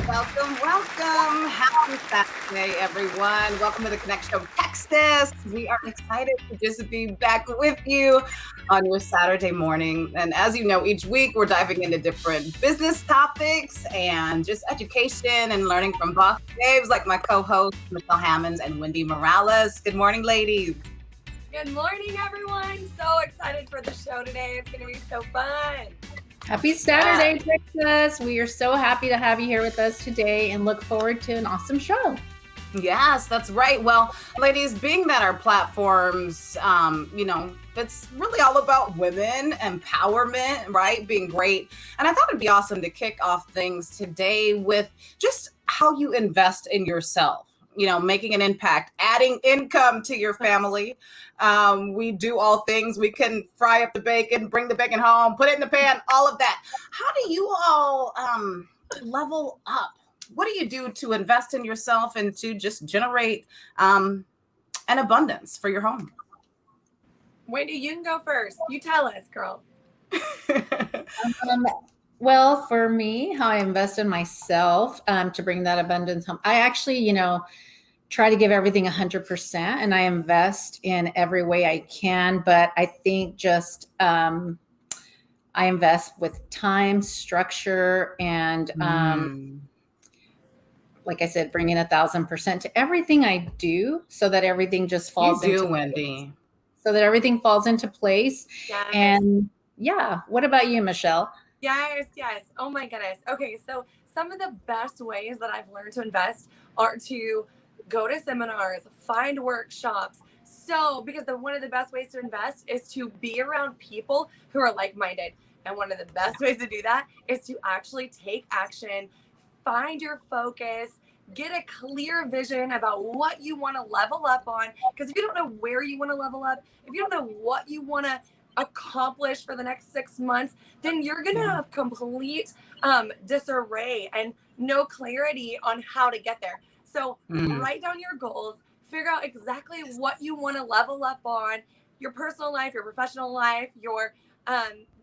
Welcome, welcome. Happy Saturday, everyone. Welcome to the Connect Show Texas. We are excited to just be back with you on your Saturday morning. And as you know, each week we're diving into different business topics and just education and learning from boss babes like my co-hosts, Michelle Hammonds and Wendy Morales. Good morning, ladies. Good morning, everyone. So excited for the show today. It's going to be so fun. Happy Saturday, Texas. We are so happy to have you here with us today and look forward to an awesome show. Yes, that's right. Well, ladies, being that our platforms, it's really all about women empowerment, right? Being great. And I thought it'd be awesome to kick off things today with just how you invest in yourself. Making an impact, adding income to your family. We do all things. We can fry up the bacon, bring the bacon home, put it in the pan, all of that. How do you all level up? What do you do to invest in yourself and to just generate an abundance for your home? Wendy, you can go first. You tell us, girl. Well, for me, how I invest in myself to bring that abundance home, I actually, try to give everything 100% and I invest in every way I can. But I think just I invest with time, structure, and like I said, bringing 1,000% to everything I do so that everything just falls into Wendy. place. So that everything falls into place. Yes. And yeah, what about you, Michelle? Yes. Oh my goodness. Okay, so some of the best ways that I've learned to invest are to go to seminars, find workshops. So, because one of the best ways to invest is to be around people who are like-minded. And one of the best ways to do that is to actually take action, find your focus, get a clear vision about what you want to level up on. Because if you don't know where you want to level up, if you don't know what you want to accomplish for the next 6 months, then you're going to have complete disarray and no clarity on how to get there. So write down your goals, figure out exactly what you want to level up on, your personal life, your professional life, your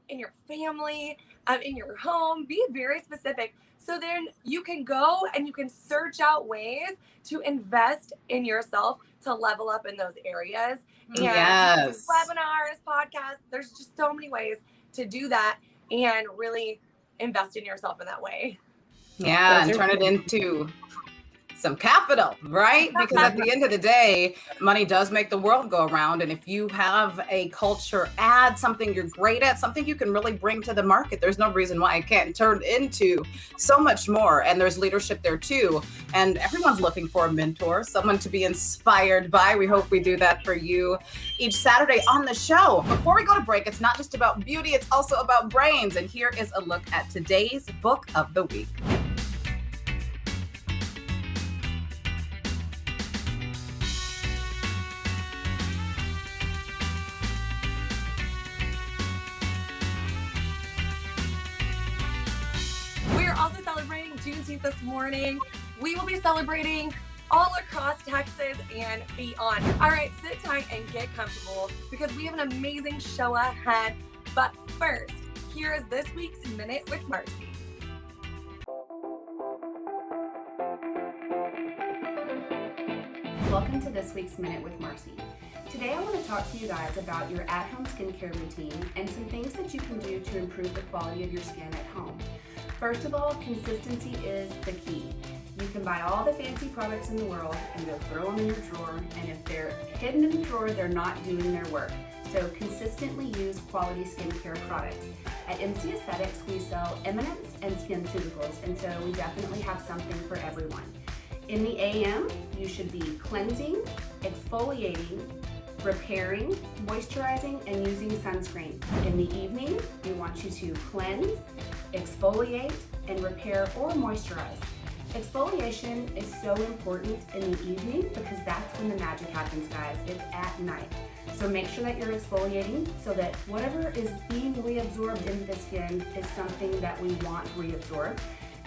in your family, in your home. Be very specific. So then you can go and you can search out ways to invest in yourself to level up in those areas. And yes. Webinars, podcasts, there's just so many ways to do that and really invest in yourself in that way. Yeah, and turn it into some capital, right? Because at the end of the day, money does make the world go around. And if you have a culture, add something you're great at, something you can really bring to the market, there's no reason why it can't turn into so much more. And there's leadership there too. And everyone's looking for a mentor, someone to be inspired by. We hope we do that for you each Saturday on the show. Before we go to break, it's not just about beauty, it's also about brains. And here is a look at today's book of the week. Juneteenth this morning. We will be celebrating all across Texas and beyond. All right, sit tight and get comfortable because we have an amazing show ahead. But first, here is this week's Minute with Marcy. Welcome to this week's Minute with Marcy. Today I want to talk to you guys about your at-home skincare routine and some things that you can do to improve the quality of your skin at home. First of all, consistency is the key. You can buy all the fancy products in the world and go throw them in your drawer, and if they're hidden in the drawer, they're not doing their work. So consistently use quality skincare products. At MC Aesthetics, we sell Eminence and SkinCeuticals, and so we definitely have something for everyone. In the AM, you should be cleansing, exfoliating, repairing, moisturizing, and using sunscreen. In the evening, we want you to cleanse, exfoliate, and repair or moisturize. Exfoliation is so important in the evening because that's when the magic happens, guys. It's at night. So make sure that you're exfoliating so that whatever is being reabsorbed into the skin is something that we want reabsorbed.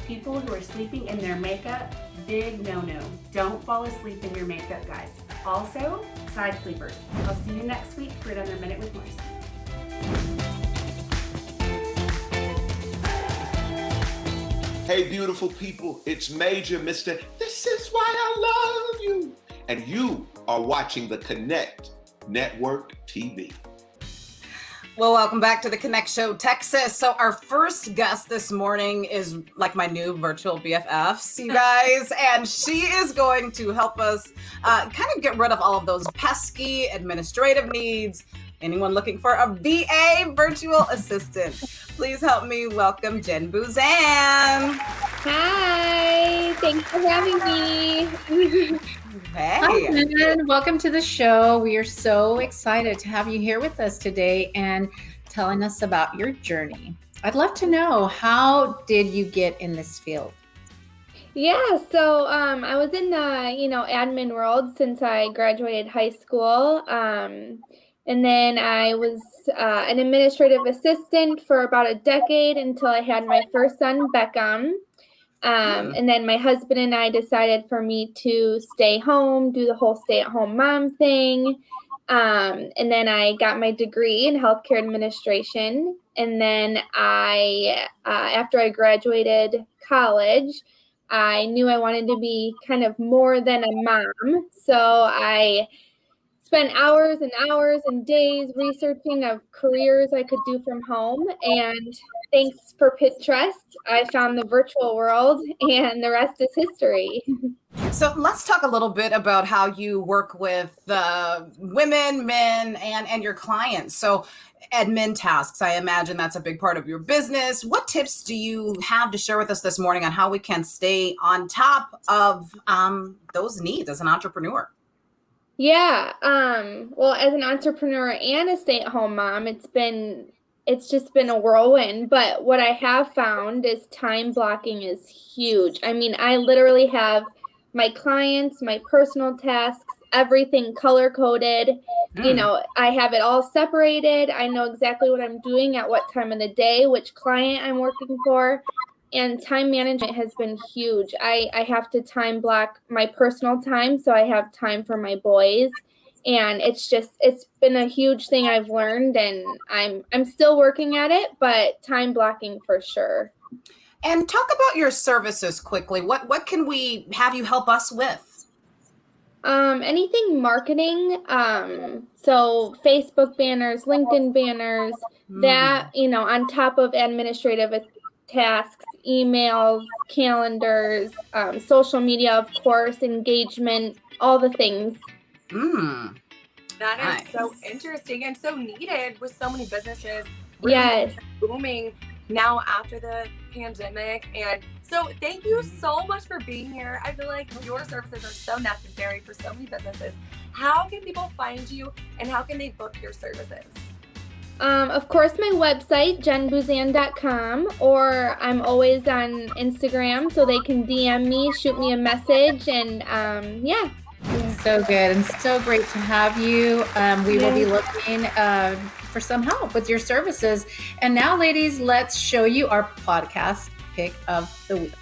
People who are sleeping in their makeup, big no-no. Don't fall asleep in your makeup, guys. Also, side sleepers. I'll see you next week for another Minute with Marcy. Hey, beautiful people, it's Major Mr. This is why I love you. And you are watching the Connect Network TV. Well, welcome back to the Connect Show, Texas. So our first guest this morning is like my new virtual BFFs, you guys, and she is going to help us kind of get rid of all of those pesky administrative needs. Anyone looking for a VA virtual assistant, please help me welcome Jen Boozan. Hi, thanks for having me. Hey. Hi, Jen. Welcome to the show. We are so excited to have you here with us today and telling us about your journey. I'd love to know, how did you get in this field? Yeah, so I was in the admin world since I graduated high school, and then I was an administrative assistant for about a decade until I had my first son, Beckham. And then my husband and I decided for me to stay home, do the whole stay-at-home mom thing. And then I got my degree in healthcare administration. And then after I graduated college, I knew I wanted to be kind of more than a mom. So I spent hours and hours and days researching of careers I could do from home. And thanks for Pinterest, I found the virtual world, and the rest is history. So let's talk a little bit about how you work with women, men, and your clients. So admin tasks, I imagine that's a big part of your business. What tips do you have to share with us this morning on how we can stay on top of those needs as an entrepreneur? Yeah. Well, as an entrepreneur and a stay-at-home mom, it's just been a whirlwind. But what I have found is time blocking is huge. I mean, I literally have my clients, my personal tasks, everything color coded. I have it all separated. I know exactly what I'm doing at what time of the day, which client I'm working for. And time management has been huge. I have to time block my personal time so I have time for my boys. And it's been a huge thing I've learned, and I'm still working at it, but time blocking for sure. And talk about your services quickly. What can we have you help us with? Anything marketing. So Facebook banners, LinkedIn banners, that, on top of administrative tasks, emails, calendars, social media, of course, engagement, all the things. That Nice. is so interesting and so needed with so many businesses Yes. booming now after the pandemic. And so thank you so much for being here. I feel like your services are so necessary for so many businesses. How can people find you, and how can they book your services? Of course, my website, jenboozan.com, or I'm always on Instagram, so they can DM me, shoot me a message, and yeah. So good and so great to have you. We will be looking for some help with your services. And now, ladies, let's show you our podcast pick of the week.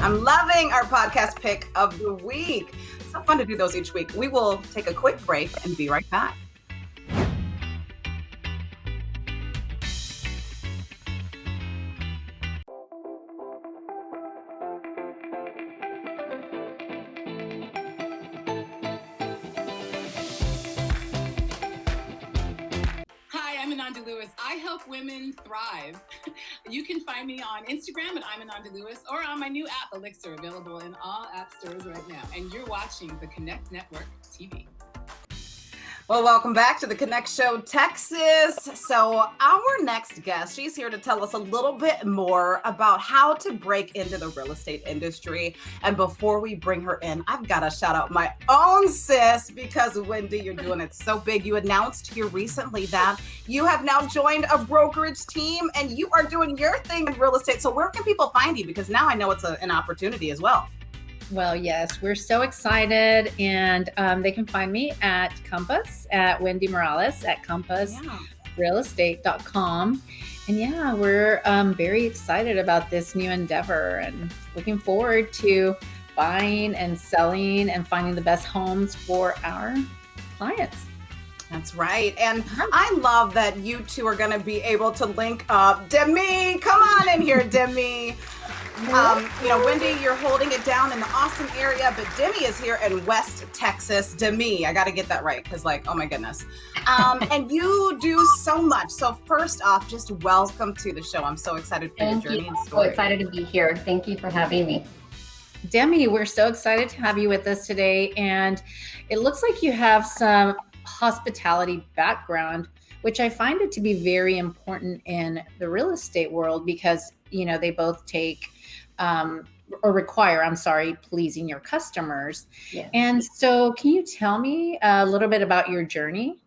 I'm loving our podcast pick of the week. So fun to do those each week. We will take a quick break and be right back. Lewis. I help women thrive. You can find me on Instagram at I'm Ananda Lewis, or on my new app, Elixir, available in all app stores right now. And you're watching the Connect Network TV. Well, welcome back to the Connect Show, Texas. So our next guest, she's here to tell us a little bit more about how to break into the real estate industry. And before we bring her in, I've got to shout out my own sis, because Wendy, you're doing it so big. You announced here recently that you have now joined a brokerage team and you are doing your thing in real estate. So where can people find you? Because now I know it's an opportunity as well. Well, yes, we're so excited, and they can find me at Compass, at Wendy Morales at Compass. Yeah. realestate.com. And yeah, we're very excited about this new endeavor and looking forward to buying and selling and finding the best homes for our clients. That's right. And I love that you two are going to be able to link up. Demi, come on in here, Demi. Wendy, you're holding it down in the Austin area, but Demi is here in West Texas. Demi, I got to get that right because, oh my goodness. And you do so much. So first off, just welcome to the show. I'm so excited for your journey and story. So excited to be here. Thank you for having me. Demi, we're so excited to have you with us today. And it looks like you have some hospitality background, which I find it to be very important in the real estate world because, they both take or require, pleasing your customers. Yes. And so can you tell me a little bit about your journey?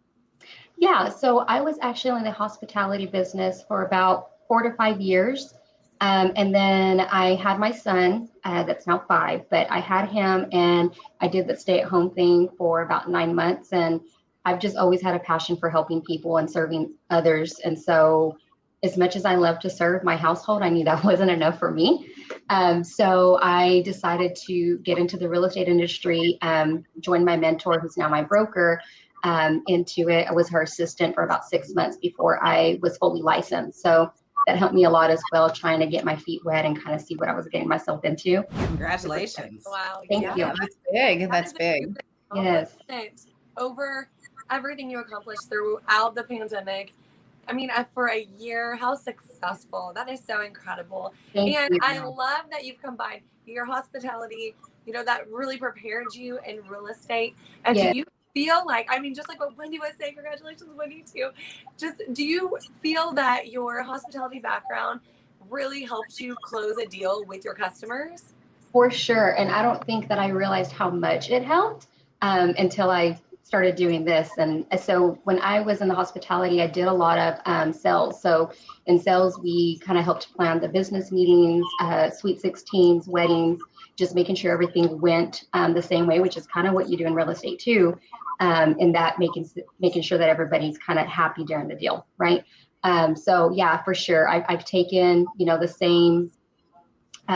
Yeah, so I was actually in the hospitality business for about 4 to 5 years. And then I had my son, that's now 5, but I had him and I did the stay-at-home thing for about 9 months. And I've just always had a passion for helping people and serving others. And so as much as I love to serve my household, I knew that wasn't enough for me. So I decided to get into the real estate industry, joined my mentor, who's now my broker, into it. I was her assistant for about 6 months before I was fully licensed. So that helped me a lot as well, trying to get my feet wet and kind of see what I was getting myself into. Congratulations. Wow. Thank you. That's big. That's big. Yes. Over everything you accomplished throughout the pandemic. I mean, for a year, how successful. That is so incredible. Thank and you. I love that you've combined your hospitality, that really prepared you in real estate. And Yes. do you feel like, just like what Wendy was saying, congratulations, Wendy, too. Do you feel that your hospitality background really helped you close a deal with your customers? For sure. And I don't think that I realized how much it helped until I started doing this. And so when I was in the hospitality, I did a lot of sales. So in sales, we kind of helped plan the business meetings, sweet 16s, weddings, just making sure everything went the same way, which is kind of what you do in real estate too. And that making sure that everybody's kind of happy during the deal, right? So yeah, for sure. I've taken, the same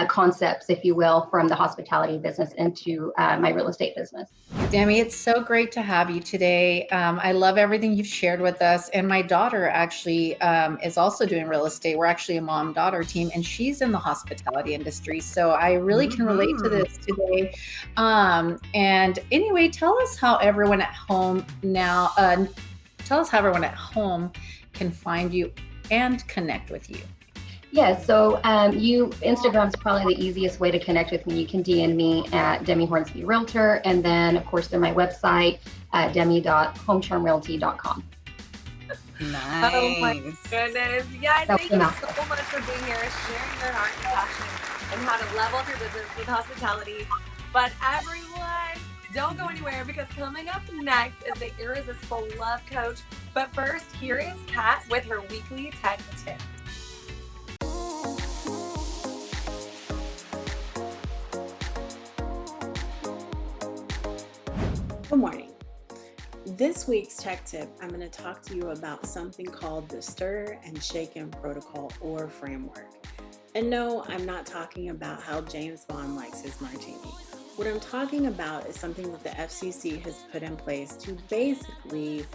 concepts, if you will, from the hospitality business into my real estate business. Demi, it's so great to have you today. I love everything you've shared with us. And my daughter actually is also doing real estate. We're actually a mom-daughter team, and she's in the hospitality industry. So I really can relate to this today. And anyway, tell us how everyone at home now, can find you and connect with you. Yeah, so Instagram's probably the easiest way to connect with me. You can DM me at Demi Hornsby Realtor, and then of course through my website at demi.homecharmrealty.com. Nice. Oh my goodness. Guys, That's thank you enough. so much for being here, sharing your heart and passion and how to level up your business with hospitality. But everyone, don't go anywhere because coming up next is the Irresistible Love Coach. But first, here is Kat with her weekly tech tip. Good morning. This week's tech tip, I'm going to talk to you about something called the Stir and Shaken Protocol or framework. And no, I'm not talking about how James Bond likes his martini. What I'm talking about is something that the FCC has put in place to basically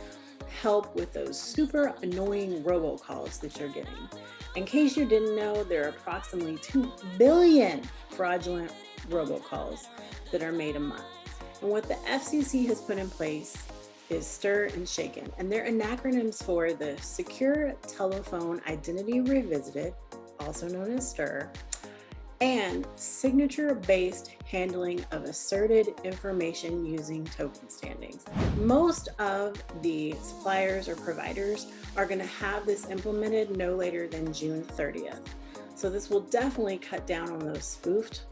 help with those super annoying robocalls that you're getting. In case you didn't know, there are approximately 2 billion fraudulent robocalls that are made a month. And what the FCC has put in place is Stir and Shaken, and they're acronyms for the Secure Telephone Identity Revisited, also known as Stir, and signature-based handling of asserted information using token standings. Most of the suppliers or providers are going to have this implemented no later than June 30th. So this will definitely cut down on those spoofed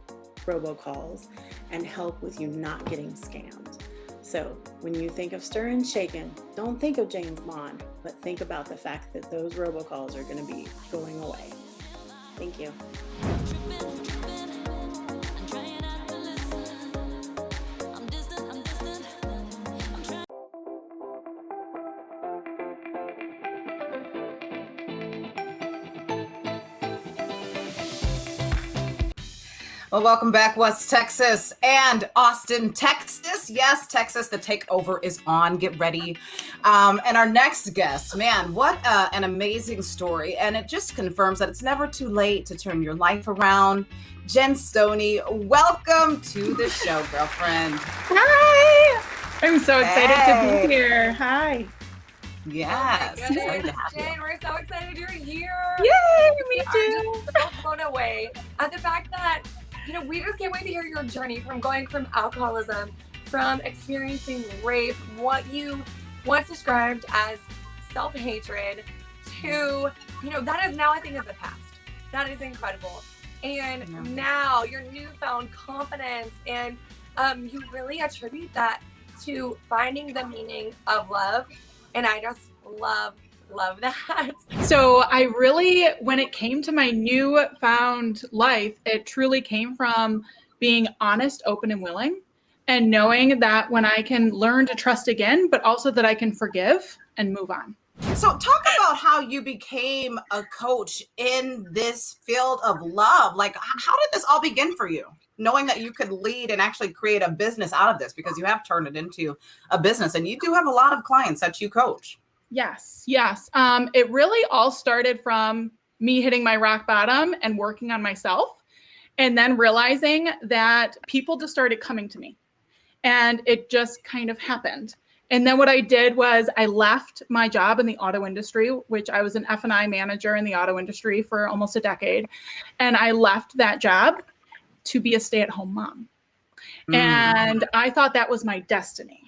robocalls and help with you not getting scammed. So when you think of Stir and Shaken, don't think of James Bond, but think about the fact that those robocalls are going to be going away. Thank you. Well, welcome back, West Texas and Austin, Texas. Yes, Texas, the takeover is on. Get ready. And our next guest, man, what an amazing story. And it just confirms that it's never too late to turn your life around. Gen Stoney, welcome to the show, girlfriend. Hi. I'm so excited to be here. Hi. Yes. Oh Jen, we're so excited you're here. Yay, me We too. are just so blown away at the fact that, we just can't wait to hear your journey from going from alcoholism, from experiencing rape, what you once described as self-hatred, to, that is now I think of the past. That is incredible. And now your newfound confidence, and you really attribute that to finding the meaning of love. And I just love that. So I really, when it came to my newfound life, it truly came from being honest, open, and willing, and knowing that when I can learn to trust again, but also that I can forgive and move on. So talk about how you became a coach in this field of love. Like, how did this all begin for you? Knowing that you could lead and actually create a business out of this, because you have turned it into a business and you do have a lot of clients that you coach. Yes. It really all started from me hitting my rock bottom and working on myself, and then realizing that people just started coming to me, and it just kind of happened. And then what I did was I left my job in the auto industry, which I was an F&I manager in the auto industry for almost a decade. And I left that job to be a stay-at-home mom. And I thought that was my destiny.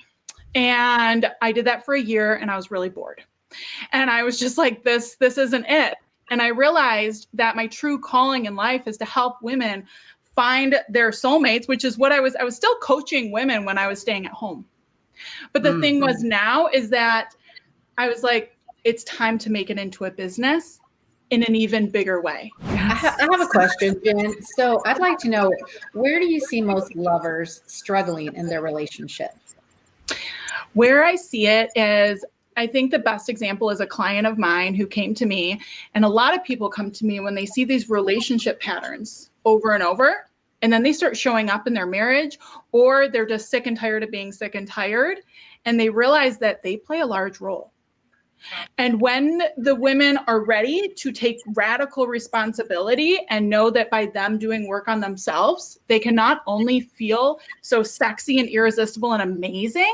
And I did that for a year, and I was really bored. And I was just like, this isn't it. And I realized that my true calling in life is to help women find their soulmates, which is what I was still coaching women when I was staying at home. But the thing was now is that I was like, it's time to make it into a business in an even bigger way. I have a question, Jen. So I'd like to know, where do you see most lovers struggling in their relationship? Where I see it is, I think the best example is a client of mine who came to me, and a lot of people come to me when they see these relationship patterns over and over, and then they start showing up in their marriage, or they're just sick and tired of being sick and tired, and they realize that they play a large role. And when the women are ready to take radical responsibility and know that by them doing work on themselves, they can not only feel so sexy and irresistible and amazing,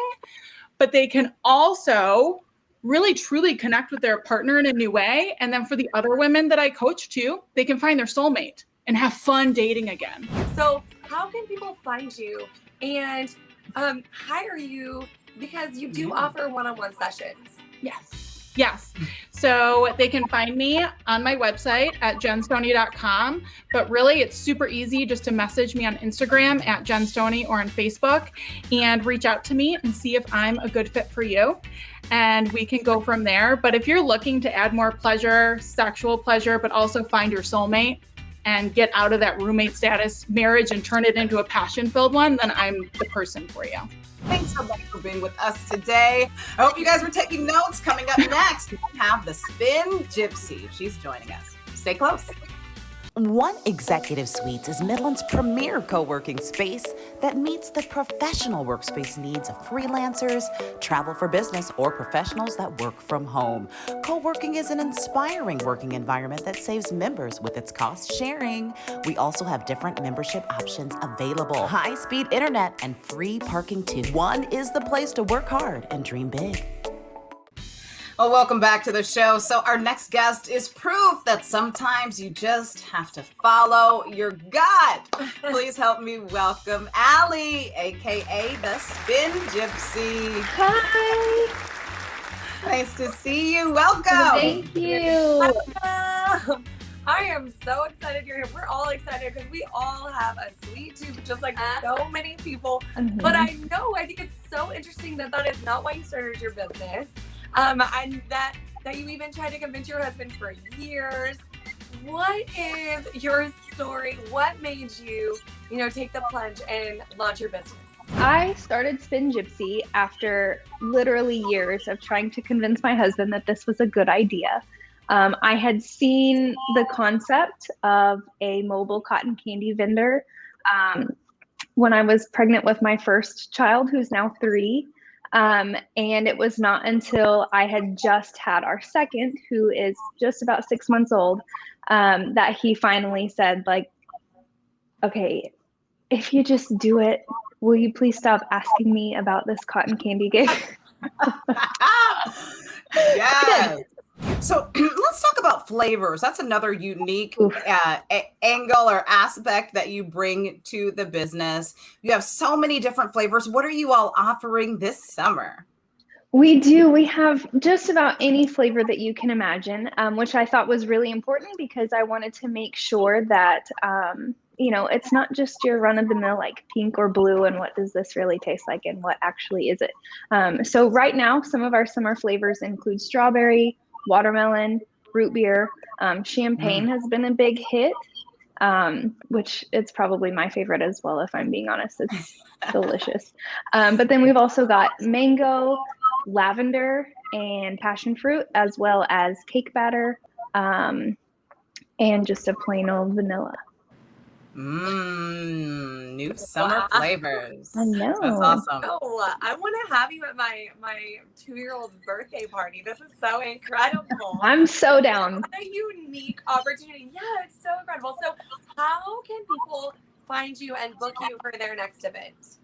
but they can also really truly connect with their partner in a new way. And then for the other women that I coach too, they can find their soulmate and have fun dating again. So how can people find you and hire you? Because you do offer one-on-one sessions. Yes. So they can find me on my website at genstoney.com, but really it's super easy just to message me on Instagram at Gen Stoney or on Facebook and reach out to me and see if I'm a good fit for you. And we can go from there. But if you're looking to add more pleasure, sexual pleasure, but also find your soulmate and get out of that roommate status marriage and turn it into a passion-filled one, then I'm the person for you. Thanks so much for being with us today. I hope you guys were taking notes. Coming up next, we have the Spin Gypsy. She's joining us. Stay close. One Executive Suites is Midland's premier co-working space that meets the professional workspace needs of freelancers, travel for business, or professionals that work from home. Co-working is an inspiring working environment that saves members with its cost sharing. We also have different membership options available. High-speed internet and free parking too. One is the place to work hard and dream big. Well, welcome back to the show. So our next guest is proof that sometimes you just have to follow your gut. Please help me welcome Allie, aka the Spin Gypsy. Hi. Nice to see you. Welcome. Thank you. I am so excited you're here. We're all excited because we all have a sweet tooth, just like so many people. But I think it's so interesting that is not why you started your business. And that you even tried to convince your husband for years. What is your story? What made you, take the plunge and launch your business? I started Spin Gypsy after literally years of trying to convince my husband that this was a good idea. I had seen the concept of a mobile cotton candy vendor when I was pregnant with my first child, who's now 3. And it was not until I had just had our second, who is just about 6 months old, that he finally said, like, okay, if you just do it, will you please stop asking me about this cotton candy gig? Yes. So let's talk about flavors. That's another unique angle or aspect that you bring to the business. You have so many different flavors. What are you all offering this summer? We do. We have just about any flavor that you can imagine, which I thought was really important because I wanted to make sure that, it's not just your run-of-the-mill like pink or blue and what does this really taste like and what actually is it. So right now, some of our summer flavors include strawberry, watermelon, root beer. Champagne has been a big hit, which it's probably my favorite as well, if I'm being honest. It's delicious. But then we've also got mango, lavender, and passion fruit, as well as cake batter, and just a plain old vanilla. New summer flavors. I know. That's awesome. Oh, I want to have you at my 2-year-old's birthday party. This is so incredible. I'm so down. What a unique opportunity. Yeah, it's so incredible. So how can people find you and book you for their next event?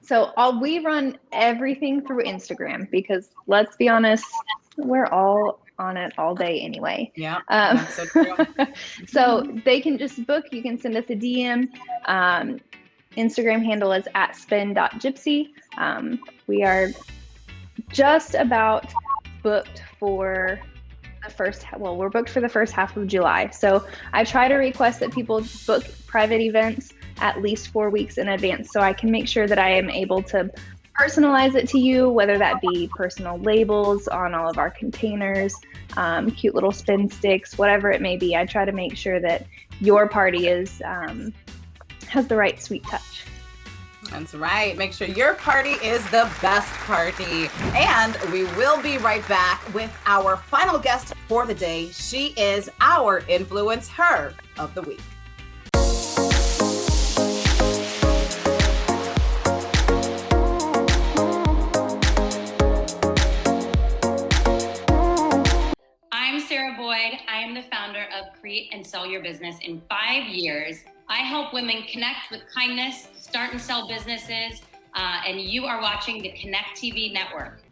So we run everything through Instagram because let's be honest, we're all on it all day anyway. Yeah, that's so true. So they can just book. You can send us a DM. Instagram handle is @spin.gypsy. We are just about booked for the first. Well, we're booked for the first half of July. So I try to request that people book private events at least 4 weeks in advance, so I can make sure that I am able to personalize it to you, whether that be personal labels on all of our containers, cute little spin sticks, whatever it may be. I try to make sure that your party is has the right sweet touch. That's right. Make sure your party is the best party. And we will be right back with our final guest for the day. She is our InfluenceHER of the week. I am the founder of Create and Sell Your Business. In 5 years, I help women connect with kindness, start and sell businesses, and you are watching the Connect TV network.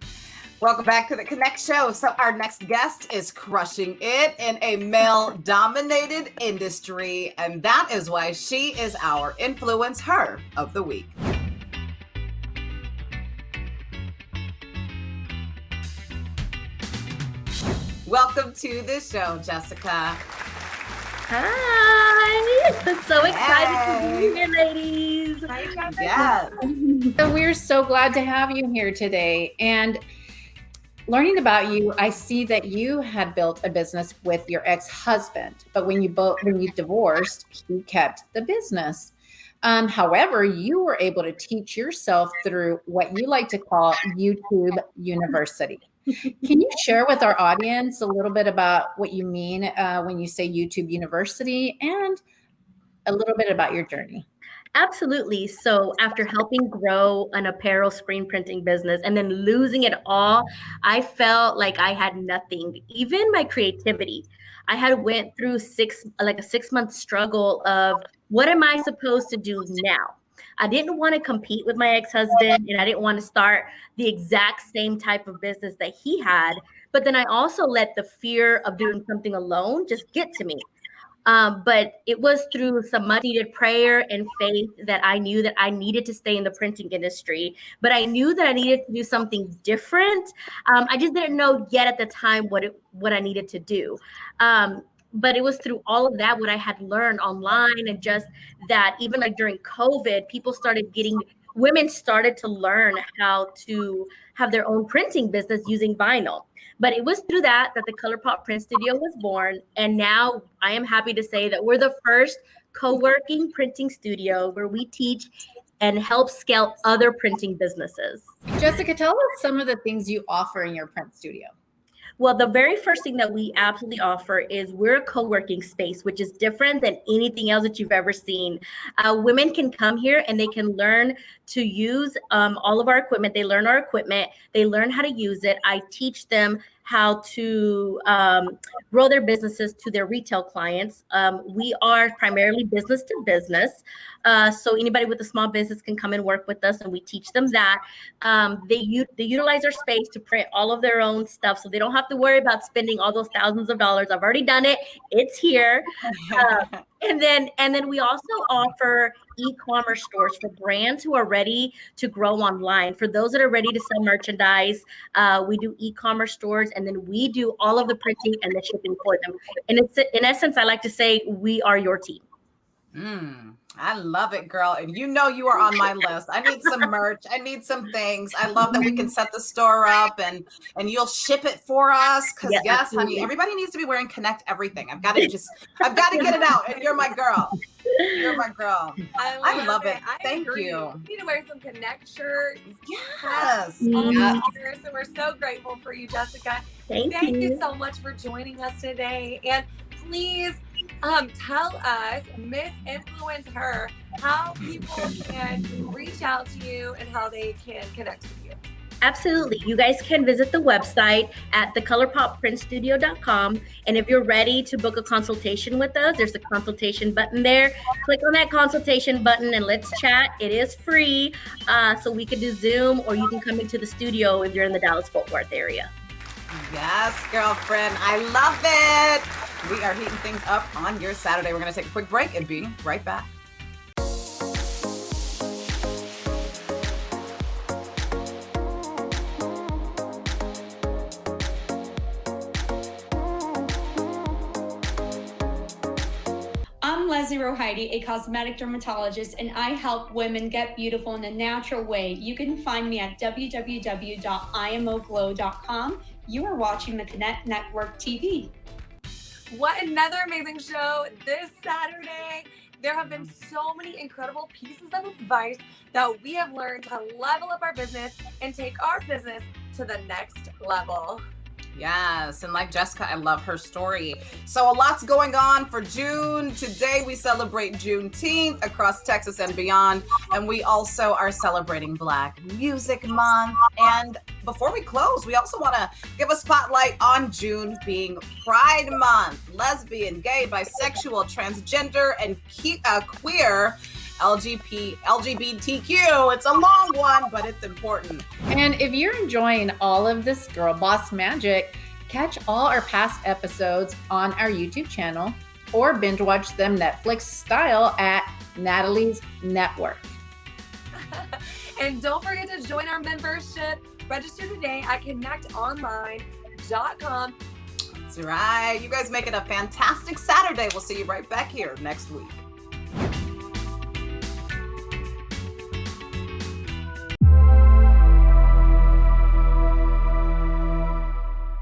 Welcome back to the Connect Show. So our next guest is crushing it in a male-dominated industry, and that is why she is our InfluenceHER of the week. Welcome to the show, Jessica. Hi. So excited to be here, ladies. Hi, Jessica. Yes. So we're so glad to have you here today. And learning about you, I see that you had built a business with your ex-husband, but when you divorced, he kept the business. However, you were able to teach yourself through what you like to call YouTube University. Can you share with our audience a little bit about what you mean when you say YouTube University and a little bit about your journey? Absolutely. So after helping grow an apparel screen printing business and then losing it all, I felt like I had nothing, even my creativity. I had went through a 6-month struggle of what am I supposed to do now? I didn't want to compete with my ex-husband, and I didn't want to start the exact same type of business that he had. But then I also let the fear of doing something alone just get to me. But it was through some much needed prayer and faith that I knew that I needed to stay in the printing industry. But I knew that I needed to do something different. I just didn't know yet at the time what I needed to do. But it was through all of that, what I had learned online, and just that even like during COVID, women started to learn how to have their own printing business using vinyl. But it was through that the Color Pop Print Studio was born. And now I am happy to say that we're the first co-working printing studio where we teach and help scale other printing businesses. Jessica, tell us some of the things you offer in your print studio. Well, the very first thing that we absolutely offer is we're a co-working space, which is different than anything else that you've ever seen. Women can come here and they can learn to use all of our equipment. They learn our equipment. They learn how to use it. I teach them how to grow their businesses to their retail clients. We are primarily business to business. So anybody with a small business can come and work with us, and we teach them that. They utilize our space to print all of their own stuff, so they don't have to worry about spending all those thousands of dollars. I've already done it. It's here. And then we also offer e-commerce stores for brands who are ready to grow online. For those that are ready to sell merchandise, we do e-commerce stores, and then we do all of the printing and the shipping for them. And it's, in essence, I like to say we are your team. I love it, girl. And you know you are on my list. I need some merch. I need some things. I love that we can set the store up and you'll ship it for us. Because yes, honey, everybody needs to be wearing Connect everything. I've got to get it out. And you're my girl. You're my girl. I love it. Thank you. We need to wear some Connect shirts. Yes. So we're so grateful for you, Jessica. Thank you so much for joining us today. And please tell us, Miss InfluenceHER, how people can reach out to you and how they can connect with you. Absolutely. You guys can visit the website at thecolorpopprintstudio.com. And if you're ready to book a consultation with us, there's a consultation button there. Click on that consultation button and let's chat. It is free. So we can do Zoom, or you can come into the studio if you're in the Dallas-Fort Worth area. Yes, girlfriend. I love it. We are heating things up on your Saturday. We're going to take a quick break and be right back. I'm Leslie Rohide, a cosmetic dermatologist, and I help women get beautiful in a natural way. You can find me at www.imoglow.com. You are watching the Connect Network TV. What another amazing show this Saturday. There have been so many incredible pieces of advice that we have learned to level up our business and take our business to the next level. Yes, and like Jessica, I love her story. So a lot's going on for June. Today we celebrate Juneteenth across Texas and beyond, and we also are celebrating Black Music Month. And before we close, we also want to give a spotlight on June being Pride Month. Lesbian, gay, bisexual, transgender, and queer LGBTQ. It's a long one, but it's important. And if you're enjoying all of this girl boss magic, catch all our past episodes on our YouTube channel or binge watch them Netflix style at Natalie's Network. And don't forget to join our membership. Register today at connectonline.com. That's right. You guys make it a fantastic Saturday. We'll see you right back here next week.